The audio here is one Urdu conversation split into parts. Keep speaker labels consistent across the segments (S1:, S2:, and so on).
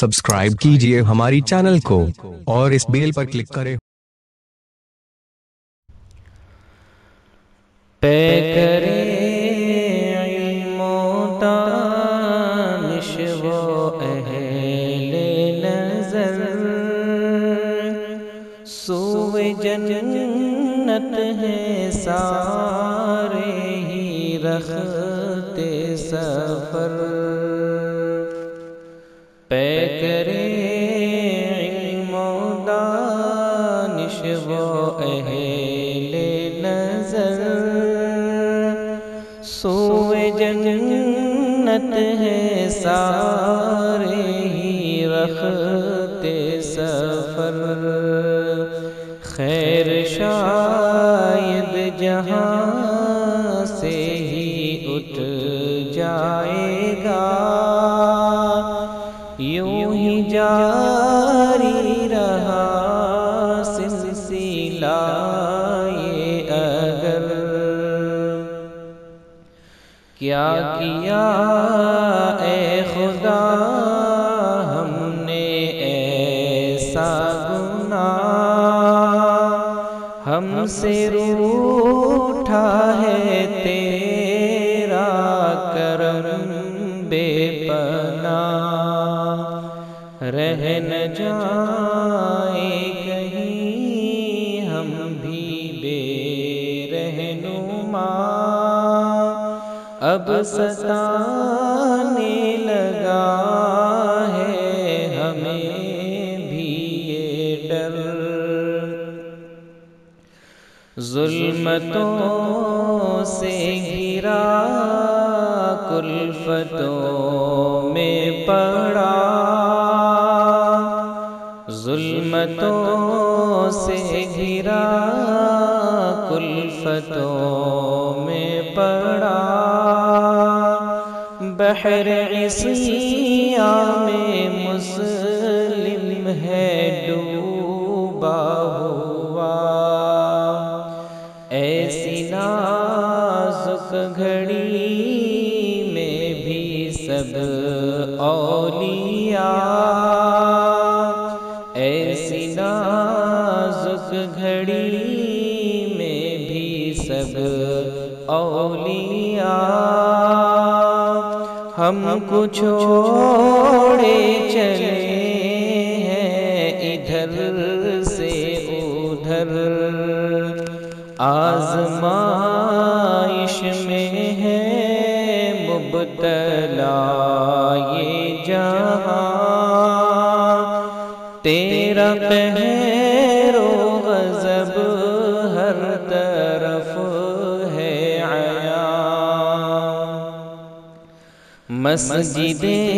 S1: سبسکرائب کیجئے ہماری چینل کو اور اس بیل پر کلک کریں۔
S2: پیکرے علم و دانش و اہل نظر سوئے جنت ہیں سارے ہی رختے سفر۔ پیکرے علم و دانش و اہل نظر سوئے جنت ہے سارے ہی رختے سفر۔ خیر شاید جہاں سے ہی اٹھ جائے گا، یوں ہی جاری رہا سلسلہ یہ اگر۔ کیا کیا اے خدا ہم نے ایسا گناہ، ہم سے روٹھا ہے تیرا کرم بے پناہ۔ رہ نہ جائیں کہیں ہم بھی بے رہنما، اب ستانے لگا ہے ہمیں بھی یہ ڈر۔ ظلمتوں سے گھرا کلفتوں میں پڑا، ظلمتوں سے گھرا کلفتوں میں پڑا، بحر عصیاں میں مسلم ہے ڈوبا ہوا۔ ایسی نازک گھڑی میں بھی سب اولیاء، ایسی نازک گھڑی میں بھی سب اولیاء، ہم کو چھوڑے چلے ہیں ادھر سے ادھر۔ آزمائش میں ہے مبتلا یہ جہاں، تیرا قہر و غضب ہر طرف ہے عیاں۔ مسجدیں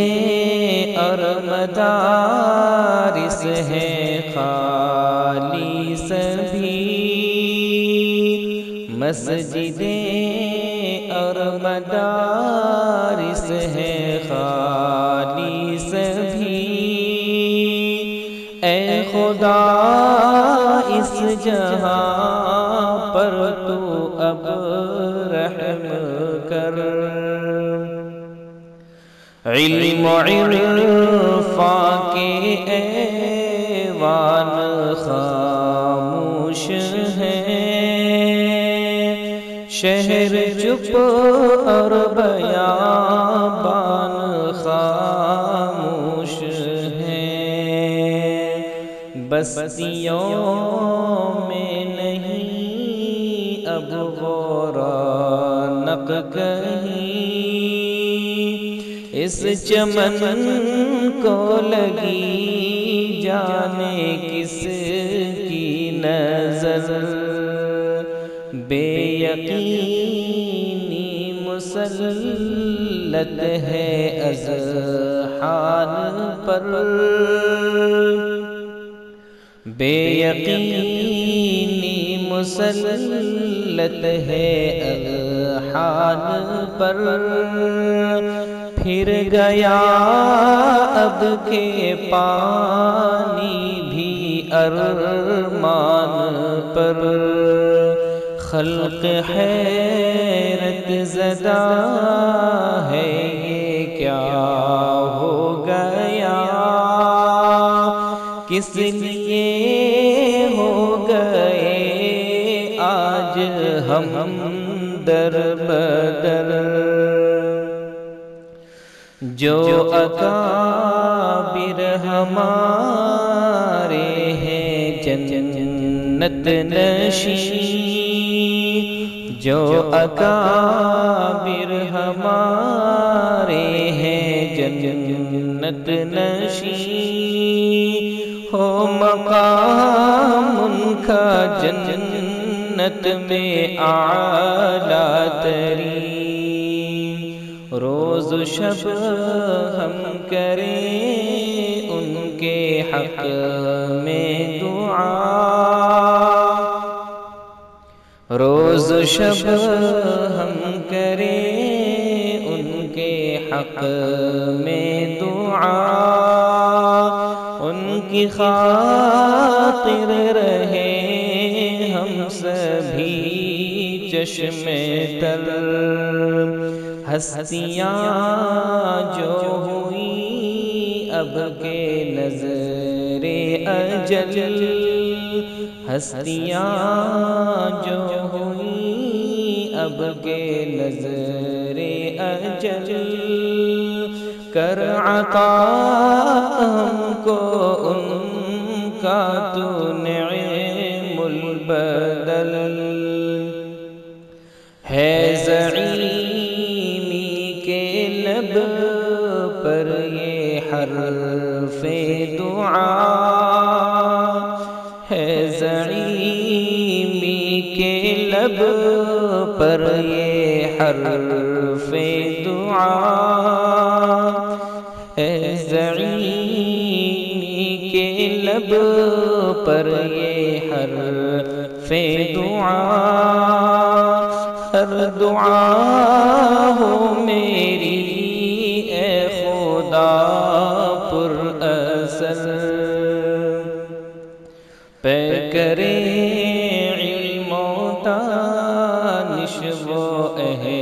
S2: اور مدارس ہیں خالی سبھی، مسجدیں اور مدارس ہیں خالی سبھی۔ اے خدا اس جہاں پر تو اب رحم کر۔ علم و عرفاں کے ایوان خاموش ہیں، شہر چپ اور بیابان خاموش ہیں۔ بستیوں میں نہیں اب وہ رونق کہیں، اس چمن کو لگی جانے کس کی نظر۔ بے یقینی مسلط ہے اذہان پر، بے یقینی مسلط ہے اذہان پر۔ پھر گیا اب کے پانی بھی ارمان پر، خلق حیرت زدہ ہے یہ کیا ہو گیا۔ کس لیے ہو گئے آج ہم در بدر، جو اکابر ہمارے ہیں جنت نشین، جو اکابر ہمارے ہیں جنت نشین، ہو مقام ان کا جنت میں اعلیٰ ترین، روز و شب ہم کریں ان کے حق میں دعا، روز و شب ہم کریں ان کے حق میں دعا، ان کی خاطر رہے ہم سبھی چشم تر، ہستیاں جو ہوئی اب کے نظر اجل، ہستیاں جو ہوئی اب کے نظر اجل، کر عطا ہم کو ان کا تو نعم البدل، ہے زعیمی کے لب پر یہ حرف دعا، ہے زعیمی کے لب پر یہ حرف دعا، ہے زعیمی کے لب پر یہ حرف دعا، ہر دعا ہو میری اے خدا پر اثر، پہ کرے علم و دانش و اہل